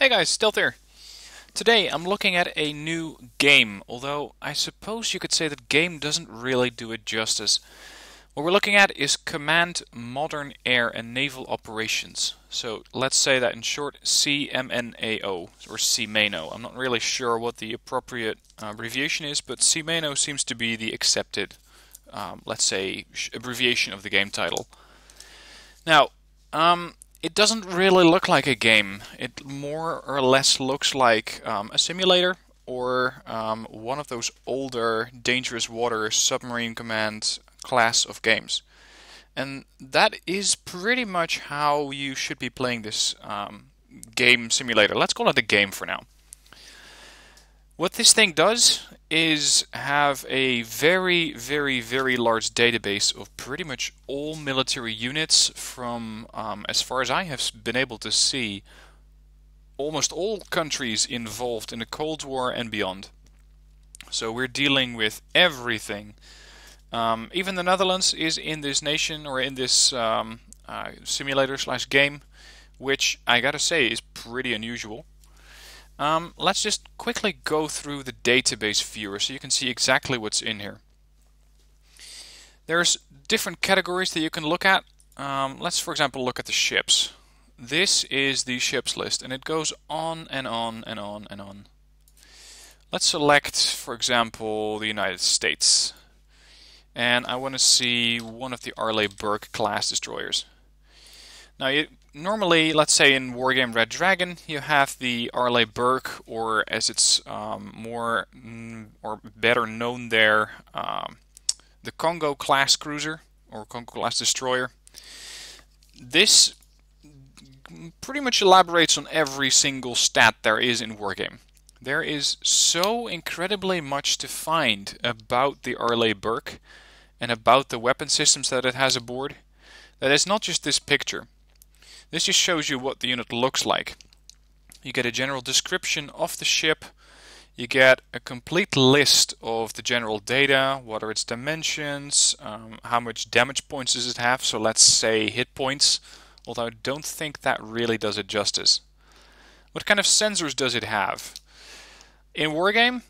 Hey guys, Stealth here. Today I'm looking at a new game, although I suppose you could say that game doesn't really do it justice. What we're looking at is Command Modern Air and Naval Operations. So let's say that in short, CMNAO, or CMANO. I'm not really sure what the appropriate abbreviation is, but CMANO seems to be the accepted, let's say, abbreviation of the game title. Now, it doesn't really look like a game. It more or less looks like a simulator or one of those older dangerous water submarine command class of games. And that is pretty much how you should be playing this game simulator. Let's call it a game for now. What this thing does is have a very, very, very large database of pretty much all military units from, as far as I have been able to see, almost all countries involved in the Cold War and beyond. So we're dealing with everything. Even the Netherlands is in this nation or in this simulator slash game, which I gotta say is pretty unusual. Let's just quickly go through the database viewer so you can see exactly what's in here. There's different categories that you can look at. Let's for example look at the ships. This is the ships list and it goes on and on and on and on. Let's select for example the United States. And I want to see one of the Arleigh-Burke class destroyers. Now, normally, let's say in Wargame Red Dragon, you have the Arleigh-Burke, or as it's more or better known there, the Congo class cruiser or Congo class destroyer. This pretty much elaborates on every single stat there is in Wargame. There is so incredibly much to find about the Arleigh-Burke and about the weapon systems that it has aboard that it's not just this picture. This just shows you what the unit looks like. You get a general description of the ship, you get a complete list of the general data, what are its dimensions, how much damage points does it have, so let's say hit points, although I don't think that really does it justice. What kind of sensors does it have? In Wargame,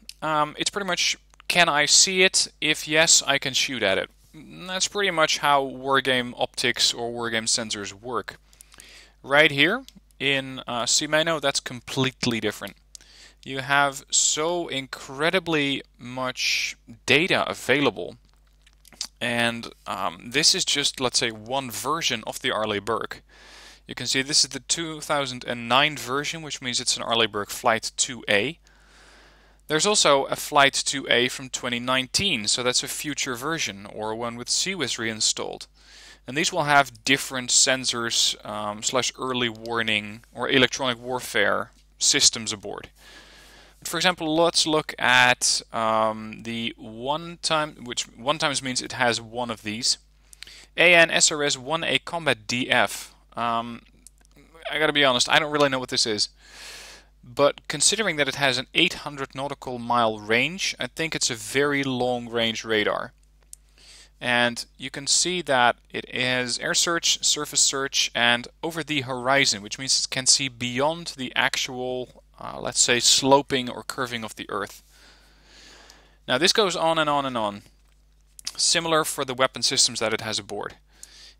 it's pretty much, can I see it? If yes, I can shoot at it. That's pretty much how Wargame optics or Wargame sensors work. Right here in CMANO, that's completely different. You have so incredibly much data available, and this is just, let's say, one version of the Arleigh-Burke. You can see this is the 2009 version, which means it's an Arleigh-Burke Flight 2A. There's also a Flight 2A from 2019, so that's a future version, or one with CWIS reinstalled. And these will have different sensors slash early warning or electronic warfare systems aboard. For example, let's look at the one time, which one times means it has one of these. AN/SRS 1A Combat DF. I gotta be honest, I don't really know what this is. But considering that it has an 800 nautical mile range, I think it's a very long range radar. And you can see that it has air search, surface search, and over the horizon, which means it can see beyond the actual, let's say, sloping or curving of the Earth. Now this goes on and on and on. Similar for the weapon systems that it has aboard.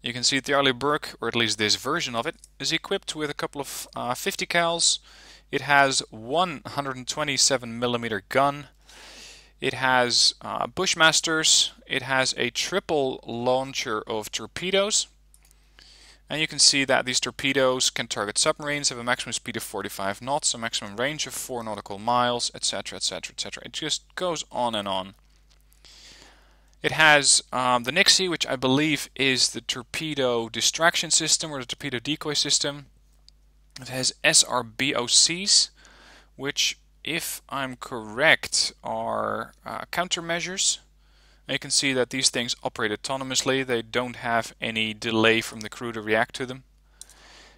You can see that the Arleigh-Burke, or at least this version of it, is equipped with a couple of 50 cals. It has one 127mm gun. It has Bushmasters, it has a triple launcher of torpedoes, and you can see that these torpedoes can target submarines, have a maximum speed of 45 knots, a maximum range of 4 nautical miles, etc, etc, etc. It just goes on and on. It has the Nixie, which I believe is the torpedo distraction system or the torpedo decoy system. It has SRBOCs, which, if I'm correct, are countermeasures. You can see that these things operate autonomously. They don't have any delay from the crew to react to them.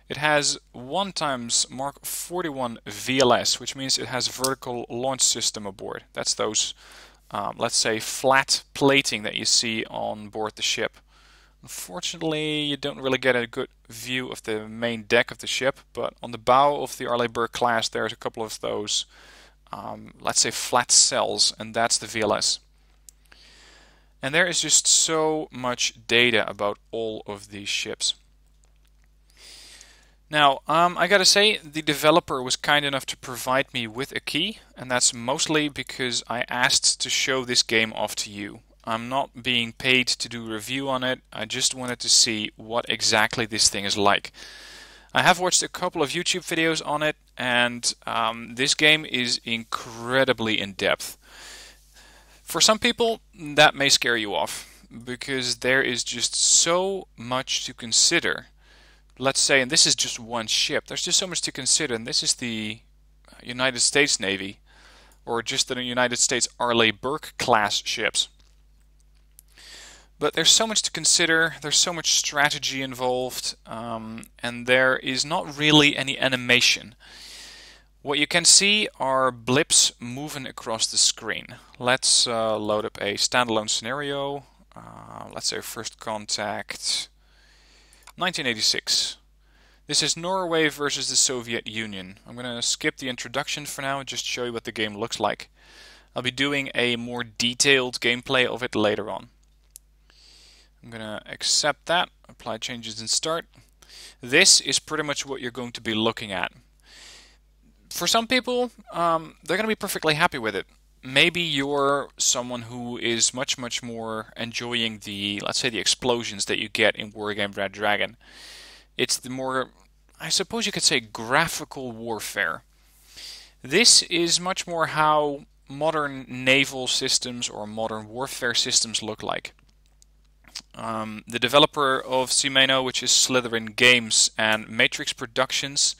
It has 1x Mark 41 VLS, which means it has vertical launch system aboard. That's those, let's say, flat plating that you see on board the ship. Unfortunately, you don't really get a good view of the main deck of the ship, but on the bow of the Arleigh class there's a couple of those, let's say, flat cells, and that's the VLS. And there is just so much data about all of these ships. Now, I gotta say, the developer was kind enough to provide me with a key, and that's mostly because I asked to show this game off to you. I'm not being paid to do a review on it, I just wanted to see what exactly this thing is like. I have watched a couple of YouTube videos on it, and this game is incredibly in-depth. For some people, that may scare you off, because there is just so much to consider. Let's say, and this is just one ship, there's just so much to consider, and this is the United States Navy, or just the United States Arleigh Burke class ships. But there's so much to consider, there's so much strategy involved, and there is not really any animation. What you can see are blips moving across the screen. Let's load up a standalone scenario. Let's say First Contact 1986. This is Norway versus the Soviet Union. I'm going to skip the introduction for now and just show you what the game looks like. I'll be doing a more detailed gameplay of it later on. I'm going to accept that, apply changes and start. This is pretty much what you're going to be looking at. For some people, they're going to be perfectly happy with it. Maybe you're someone who is much more enjoying the, let's say, the explosions that you get in Wargame Red Dragon. It's the more, I suppose you could say, graphical warfare. This is much more how modern naval systems or modern warfare systems look like. The developer of CMANO, which is Slytherin Games, and Matrix Productions,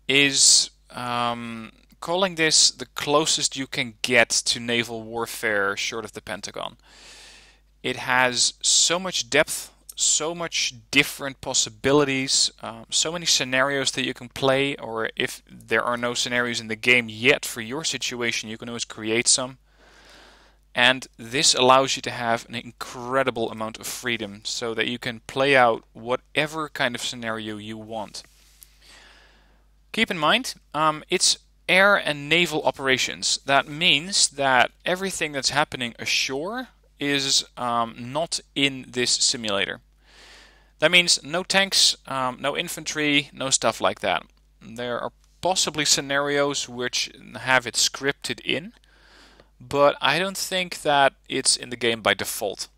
is calling this the closest you can get to naval warfare short of the Pentagon. It has so much depth, so much different possibilities, so many scenarios that you can play, or if there are no scenarios in the game yet for your situation, you can always create some. And this allows you to have an incredible amount of freedom so that you can play out whatever kind of scenario you want. Keep in mind, it's air and naval operations. That means that everything that's happening ashore is not in this simulator. That means no tanks, no infantry, no stuff like that. There are possibly scenarios which have it scripted in, but I don't think that it's in the game by default.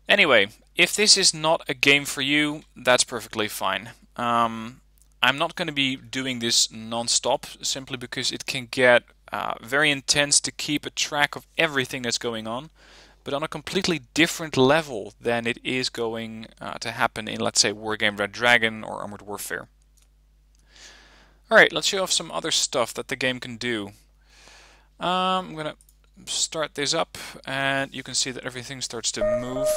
Anyway, if this is not a game for you, that's perfectly fine. I'm not going to be doing this non-stop, simply because it can get very intense to keep a track of everything that's going on, but on a completely different level than it is going to happen in, let's say, Wargame Red Dragon or Armored Warfare. Alright, let's show off some other stuff that the game can do. I'm going to start this up, and you can see that everything starts to move.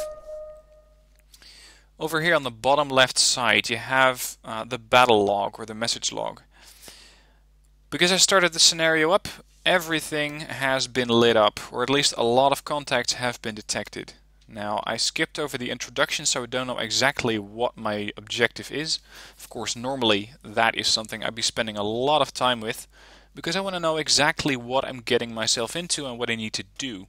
Over here on the bottom left side you have the battle log or the message log. Because I started the scenario up, everything has been lit up, or at least a lot of contacts have been detected. Now, I skipped over the introduction, so I don't know exactly what my objective is. Of course, normally that is something I'd be spending a lot of time with, because I want to know exactly what I'm getting myself into and what I need to do.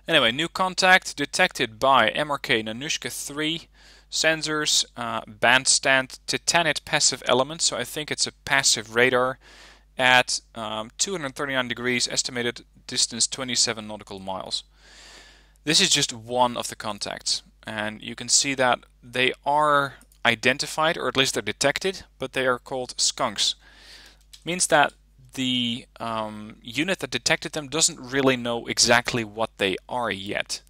Anyway, new contact detected by MRK Nanushka 3, sensors, bandstand, Titanite passive element, so I think it's a passive radar, at 239 degrees, estimated distance 27 nautical miles. This is just one of the contacts, and you can see that they are identified, or at least they're detected, but they are called skunks. Means that the unit that detected them doesn't really know exactly what they are yet.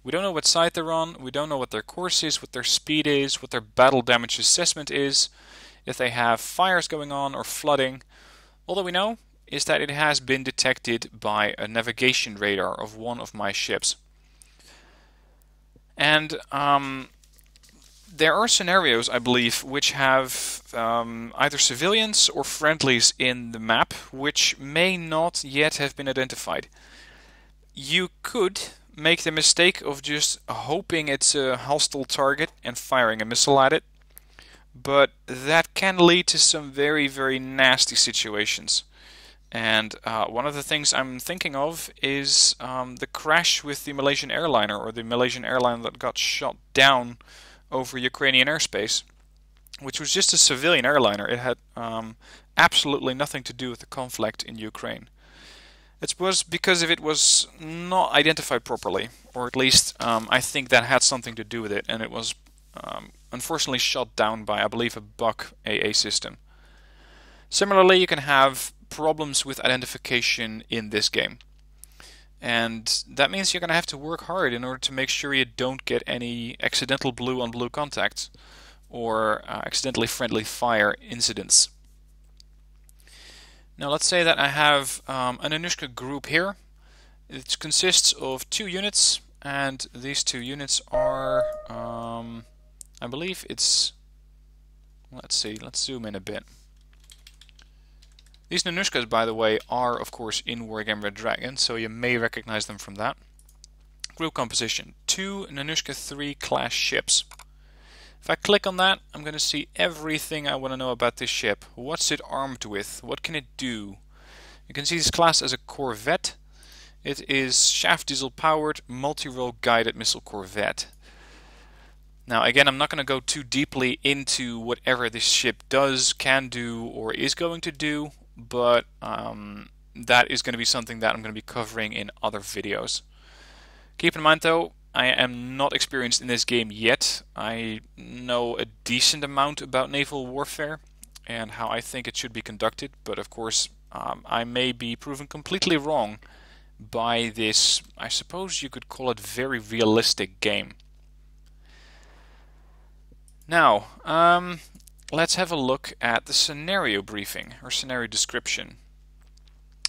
We don't know what side they're on, we don't know what their course is, what their speed is, what their battle damage assessment is, if they have fires going on or flooding. All that we know is that it has been detected by a navigation radar of one of my ships. And there are scenarios, I believe, which have either civilians or friendlies in the map, which may not yet have been identified. You could make the mistake of just hoping it's a hostile target and firing a missile at it, but that can lead to some very, very nasty situations. And one of the things I'm thinking of is the crash with the Malaysian airliner, or the Malaysian airliner that got shot down over Ukrainian airspace, which was just a civilian airliner. It had absolutely nothing to do with the conflict in Ukraine. It was because it was not identified properly, or at least I think that had something to do with it, and it was unfortunately shot down by, I believe, a bug AA system. Similarly, you can have problems with identification in this game. And that means you're going to have to work hard in order to make sure you don't get any accidental blue on blue contacts or accidentally friendly fire incidents. Now let's say that I have an Inertia Group here. It consists of 2 units, and these 2 units are, I believe it's, let's see, let's zoom in a bit. These Nanushkas, by the way, are of course in Wargame Red Dragon, so you may recognize them from that. Group composition, 2 Nanushka 3 class ships. If I click on that, I'm going to see everything I want to know about this ship. What's it armed with? What can it do? You can see this class as a corvette. It is shaft diesel powered, multi-role guided missile corvette. Now again, I'm not going to go too deeply into whatever this ship does, can do, or is going to do, but that is going to be something that I'm going to be covering in other videos. Keep in mind though, I am not experienced in this game yet. I know a decent amount about naval warfare and how I think it should be conducted, but of course I may be proven completely wrong by this, I suppose you could call it, very realistic game. Now, let's have a look at the scenario briefing or scenario description.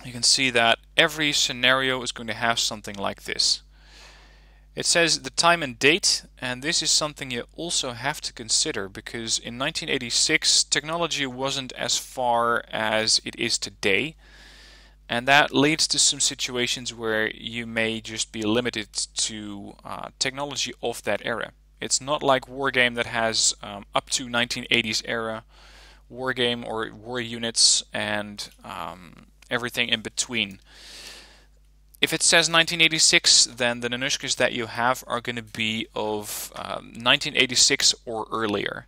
You can see that every scenario is going to have something like this. It says the time and date, and this is something you also have to consider because in 1986 technology wasn't as far as it is today, and that leads to some situations where you may just be limited to technology of that era. It's not like Wargame that has up to 1980s era Wargame or war units and everything in between. If it says 1986, then the Nanushkas that you have are going to be of 1986 or earlier.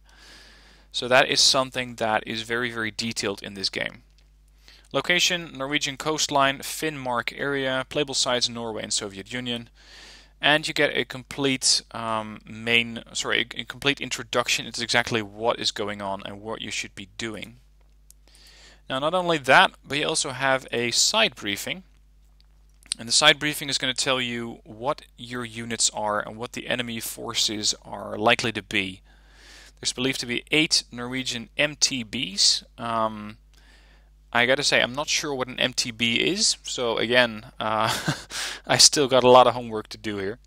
So that is something that is very, very detailed in this game. Location, Norwegian coastline, Finnmark area, playable sites Norway and Soviet Union. And you get a complete a complete introduction into exactly what is going on and what you should be doing. Now, not only that, but you also have a side briefing. And the side briefing is going to tell you what your units are and what the enemy forces are likely to be. There's believed to be 8 Norwegian MTBs. I gotta say, I'm not sure what an MTB is, so again, I still got a lot of homework to do here.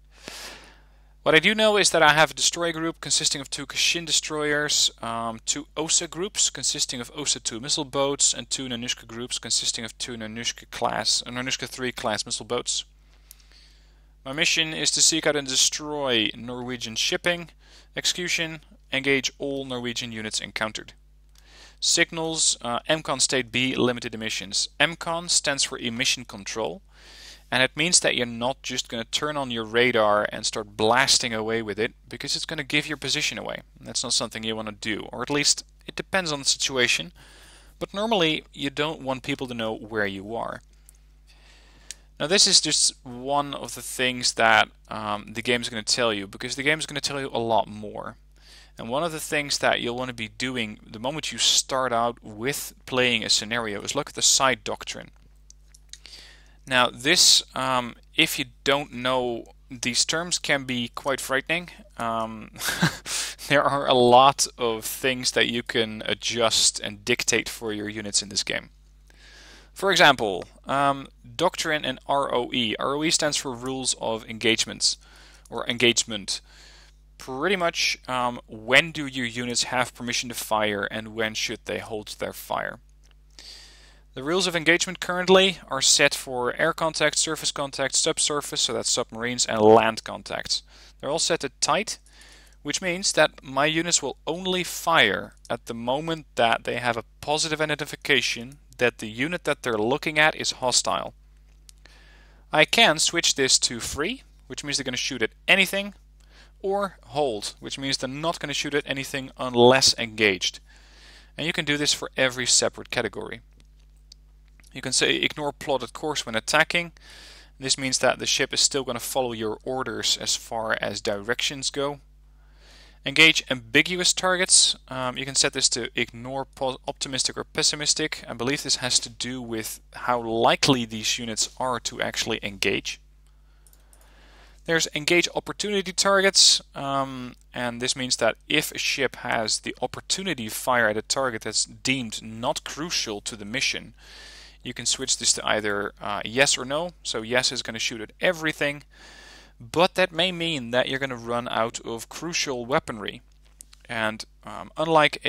What I do know is that I have a destroyer group consisting of 2 Kashin destroyers, 2 OSA groups consisting of OSA 2 missile boats, and 2 Nanushka groups consisting of 2 Nanushka 3 class missile boats. My mission is to seek out and destroy Norwegian shipping. Execution, engage all Norwegian units encountered. Signals, MCON State B, limited emissions. MCON stands for emission control, and it means that you're not just going to turn on your radar and start blasting away with it, because it's going to give your position away. That's not something you want to do, or at least it depends on the situation, but normally you don't want people to know where you are. Now this is just one of the things that the game is going to tell you, because the game is going to tell you a lot more. And one of the things that you'll want to be doing the moment you start out with playing a scenario is look at the side doctrine. Now this, if you don't know these terms, can be quite frightening. There are a lot of things that you can adjust and dictate for your units in this game. For example, Doctrine and ROE. ROE stands for Rules of Engagements, or Engagement. Pretty much when do your units have permission to fire and when should they hold their fire. The rules of engagement currently are set for air contact, surface contact, subsurface, so that's submarines, and land contacts. They're all set to tight, which means that my units will only fire at the moment that they have a positive identification that the unit that they're looking at is hostile. I can switch this to free, which means they're going to shoot at anything, or hold, which means they're not going to shoot at anything unless engaged. And you can do this for every separate category. You can say ignore plotted course when attacking. This means that the ship is still going to follow your orders as far as directions go. Engage ambiguous targets. You can set this to ignore optimistic or pessimistic. I believe this has to do with how likely these units are to actually engage. There's engage opportunity targets, and this means that if a ship has the opportunity to fire at a target that's deemed not crucial to the mission, you can switch this to either yes or no. So yes is going to shoot at everything, but that may mean that you're going to run out of crucial weaponry. And unlike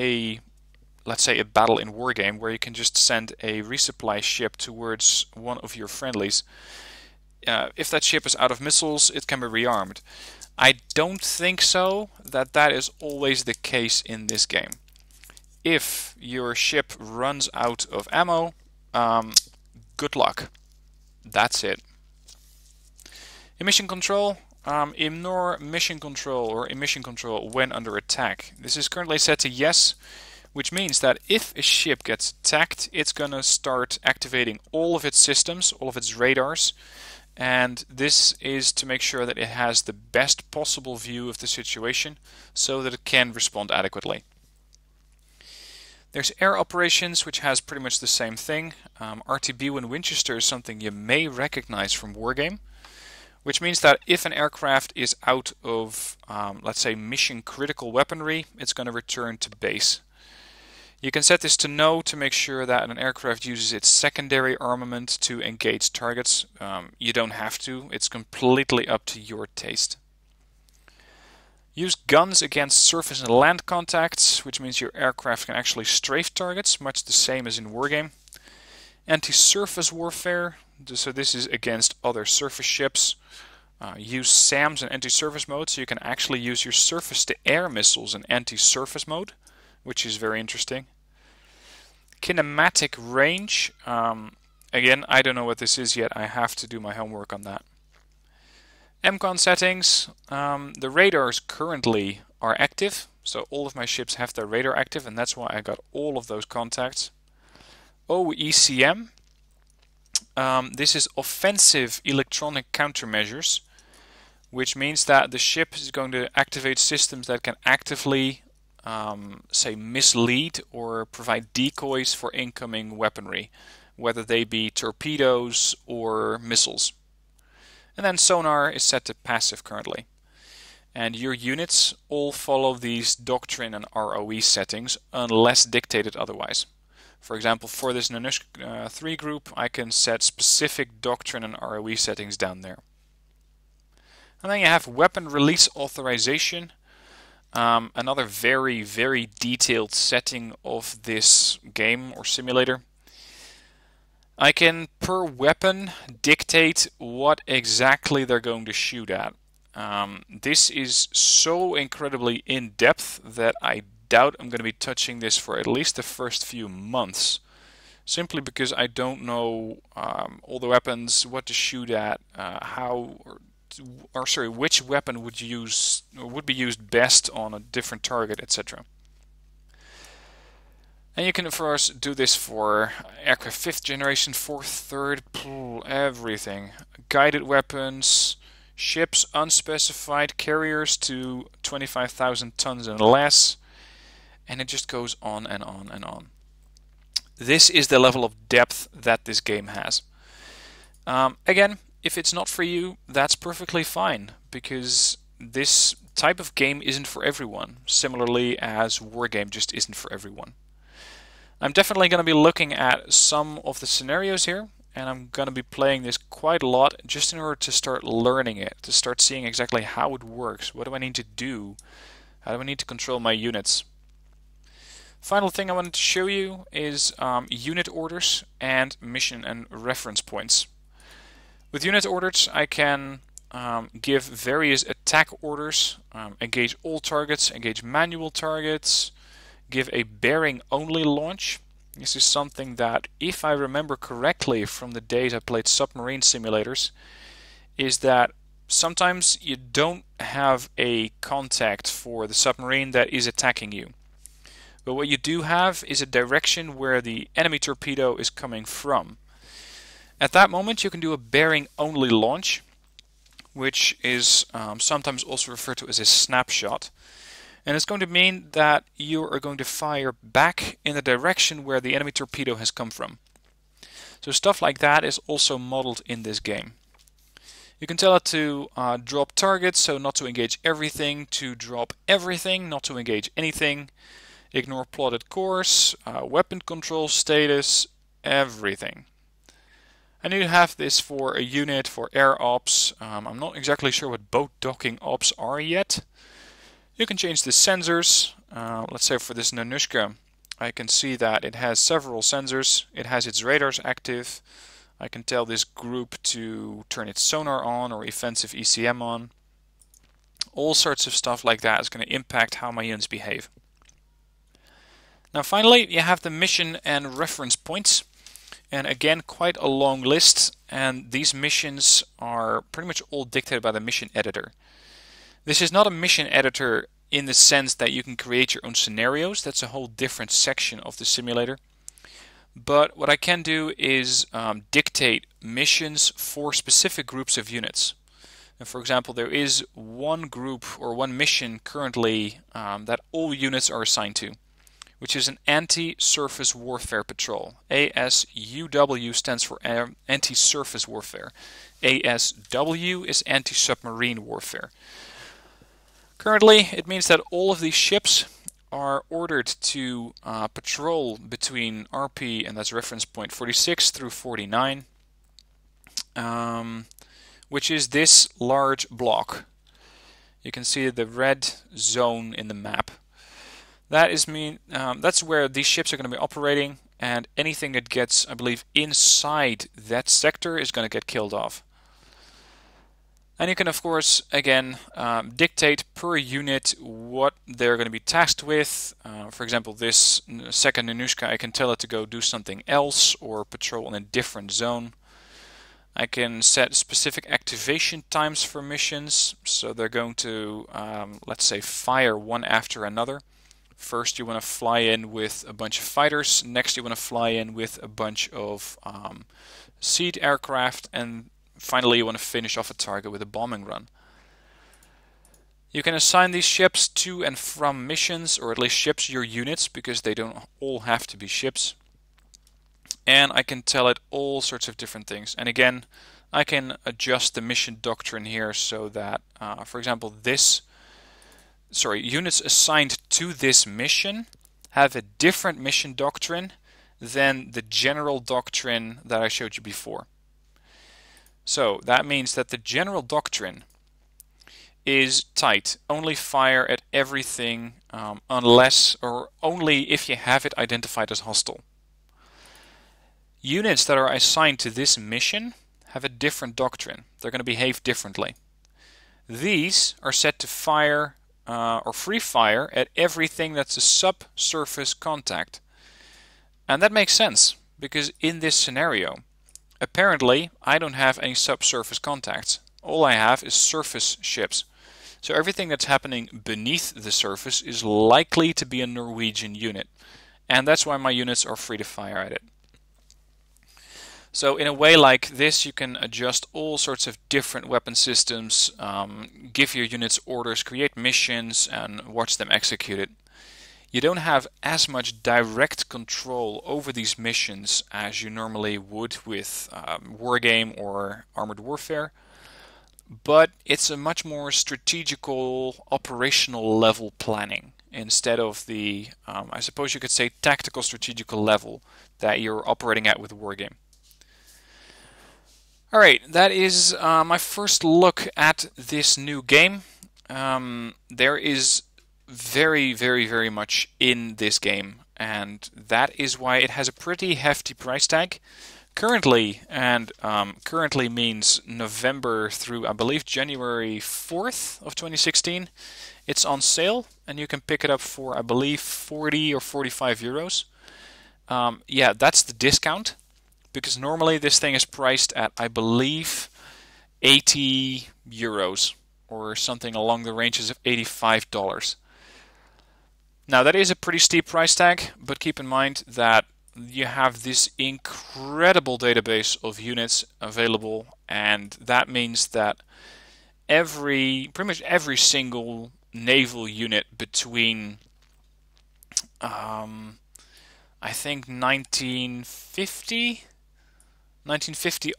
let's say a battle in Wargame where you can just send a resupply ship towards one of your friendlies, if that ship is out of missiles, it can be rearmed. I don't think so that is always the case in this game. If your ship runs out of ammo, good luck. That's it. Emission control. Ignore mission control or emission control when under attack. This is currently set to yes, which means that if a ship gets attacked, it's going to start activating all of its systems, all of its radars, and this is to make sure that it has the best possible view of the situation so that it can respond adequately. There's Air Operations, which has pretty much the same thing. RTB when Winchester is something you may recognize from Wargame, which means that if an aircraft is out of, let's say, mission critical weaponry, it's going to return to base. You can set this to no to make sure that an aircraft uses its secondary armament to engage targets. You don't have to, it's completely up to your taste. Use guns against surface and land contacts, which means your aircraft can actually strafe targets, much the same as in Wargame. Anti-surface warfare, so this is against other surface ships. Use SAMs in anti-surface mode, so you can actually use your surface-to-air missiles in anti-surface mode, which is very interesting. Kinematic range, again, I don't know what this is yet, I have to do my homework on that. MCON settings, the radars currently are active, so all of my ships have their radar active, and that's why I got all of those contacts. OECM, this is offensive electronic countermeasures, which means that the ship is going to activate systems that can actively, say, mislead or provide decoys for incoming weaponry, whether they be torpedoes or missiles. And then sonar is set to passive currently. And your units all follow these Doctrine and ROE settings unless dictated otherwise. For example, for this Inertia 3 group, I can set specific Doctrine and ROE settings down there. And then you have weapon release authorization. Another very, very detailed setting of this game or simulator. I can, per weapon, dictate what exactly they're going to shoot at. This is so incredibly in-depth that I doubt I'm going to be touching this for at least the first few months. Simply because I don't know all the weapons, what to shoot at, which weapon would be used best on a different target, etc. And you can of course do this for aircraft 5th generation, 4th, 3rd, everything. Guided weapons, ships unspecified, carriers to 25,000 tons and less, and it just goes on and on and on. This is the level of depth that this game has. Again, if it's not for you, that's perfectly fine, because this type of game isn't for everyone, similarly as Wargame just isn't for everyone. I'm definitely going to be looking at some of the scenarios here, and I'm going to be playing this quite a lot just in order to start learning it, to start seeing exactly how it works, what do I need to do, how do I need to control my units. Final thing I wanted to show you is unit orders and mission and reference points. With unit orders, I can give various attack orders, engage all targets, engage manual targets, give a bearing only launch. This is something that, if I remember correctly from the days I played submarine simulators, is that sometimes you don't have a contact for the submarine that is attacking you. But what you do have is a direction where the enemy torpedo is coming from. At that moment you can do a bearing only launch, which is sometimes also referred to as a snapshot. And it's going to mean that you are going to fire back in the direction where the enemy torpedo has come from. So stuff like that is also modeled in this game. You can tell it to drop targets, so not to engage everything, to drop everything, not to engage anything, ignore plotted course, weapon control status, everything. And you have this for a unit, for air ops. I'm not exactly sure what boat docking ops are yet. You can change the sensors. Let's say for this Nanushka, I can see that it has several sensors. It has its radars active. I can tell this group to turn its sonar on or offensive ECM on. All sorts of stuff like that is going to impact how my units behave. Now finally, you have the mission and reference points. And again, quite a long list, and these missions are pretty much all dictated by the mission editor. This is not a mission editor in the sense that you can create your own scenarios. That's a whole different section of the simulator. But what I can do is dictate missions for specific groups of units. And for example, there is one group or one mission currently that all units are assigned to, which is an anti-surface warfare patrol. ASUW stands for anti-surface warfare. ASW is anti-submarine warfare. Currently, it means that all of these ships are ordered to patrol between RP, and that's reference point 46 through 49, which is this large block. You can see the red zone in the map. That's where these ships are going to be operating, and anything that gets, I believe, inside that sector is going to get killed off. And you can, of course, again, dictate per unit what they're going to be tasked with. For example, this second Nanushka, I can tell it to go do something else or patrol in a different zone. I can set specific activation times for missions, so they're going to, let's say, fire one after another. First you want to fly in with a bunch of fighters, next you want to fly in with a bunch of seed aircraft, and finally you want to finish off a target with a bombing run. You can assign these ships to and from missions, or at least ships your units, because they don't all have to be ships. And I can tell it all sorts of different things. And again, I can adjust the mission doctrine here so that, for example, units assigned to this mission have a different mission doctrine than the general doctrine that I showed you before. So that means that the general doctrine is tight. Only fire at everything unless or only if you have it identified as hostile. Units that are assigned to this mission have a different doctrine. They're going to behave differently. These are set to fire or free fire at everything that's a subsurface contact. And that makes sense, because in this scenario, apparently I don't have any subsurface contacts. All I have is surface ships. So everything that's happening beneath the surface is likely to be a Norwegian unit. And that's why my units are free to fire at it. So in a way like this, you can adjust all sorts of different weapon systems, give your units orders, create missions, and watch them executed. You don't have as much direct control over these missions as you normally would with Wargame or Armored Warfare, but it's a much more strategical, operational level planning instead of the, I suppose you could say, tactical strategical level that you're operating at with Wargame. Alright, that is my first look at this new game. There is very, very, very much in this game, and that is why it has a pretty hefty price tag. Currently, and currently means November through, I believe, January 4th of 2016. It's on sale, and you can pick it up for, I believe, 40 or 45 euros. Yeah, that's the discount, because normally this thing is priced at, I believe, 80 euros or something along the ranges of $85. Now that is a pretty steep price tag, but keep in mind that you have this incredible database of units available, and that means that pretty much every single naval unit between I think 1950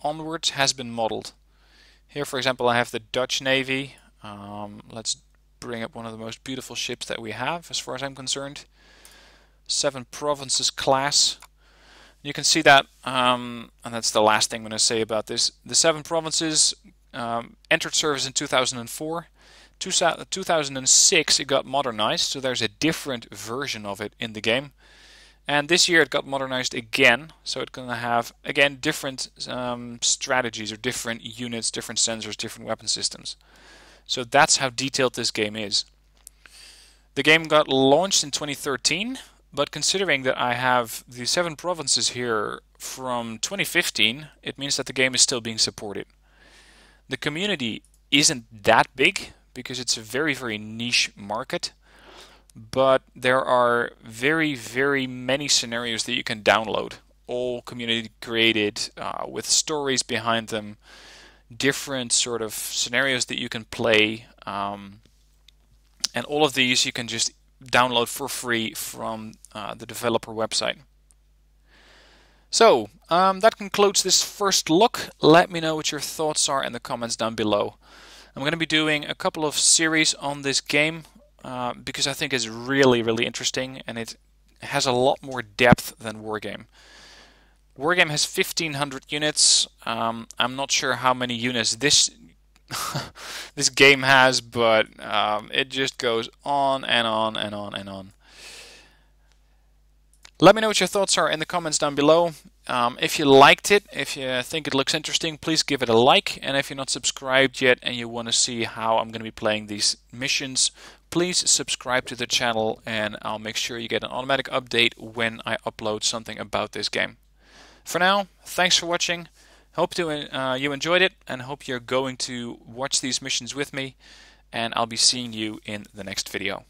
onwards has been modeled. Here, for example, I have the Dutch Navy. Let's bring up one of the most beautiful ships that we have, as far as I'm concerned. 7 Provinces class. You can see that, and that's the last thing I'm going to say about this. The 7 Provinces entered service in 2004. 2006 it got modernized, so there's a different version of it in the game. And this year it got modernized again, so it's going to have, again, different strategies or different units, different sensors, different weapon systems. So that's how detailed this game is. The game got launched in 2013, but considering that I have the 7 Provinces here from 2015, it means that the game is still being supported. The community isn't that big, because it's a very, very niche market. But there are very, very many scenarios that you can download, all community created with stories behind them, different sort of scenarios that you can play, and all of these you can just download for free from the developer website. So that concludes this first look. Let me know what your thoughts are in the comments down below. I'm going to be doing a couple of series on this game, because I think it's really, really interesting, and it has a lot more depth than Wargame. Wargame has 1,500 units. I'm not sure how many units this this game has, but it just goes on and on and on and on. Let me know what your thoughts are in the comments down below. If you liked it, if you think it looks interesting, please give it a like. And if you're not subscribed yet and you want to see how I'm going to be playing these missions, please subscribe to the channel, and I'll make sure you get an automatic update when I upload something about this game. For now, thanks for watching. Hope you enjoyed it, and hope you're going to watch these missions with me. And I'll be seeing you in the next video.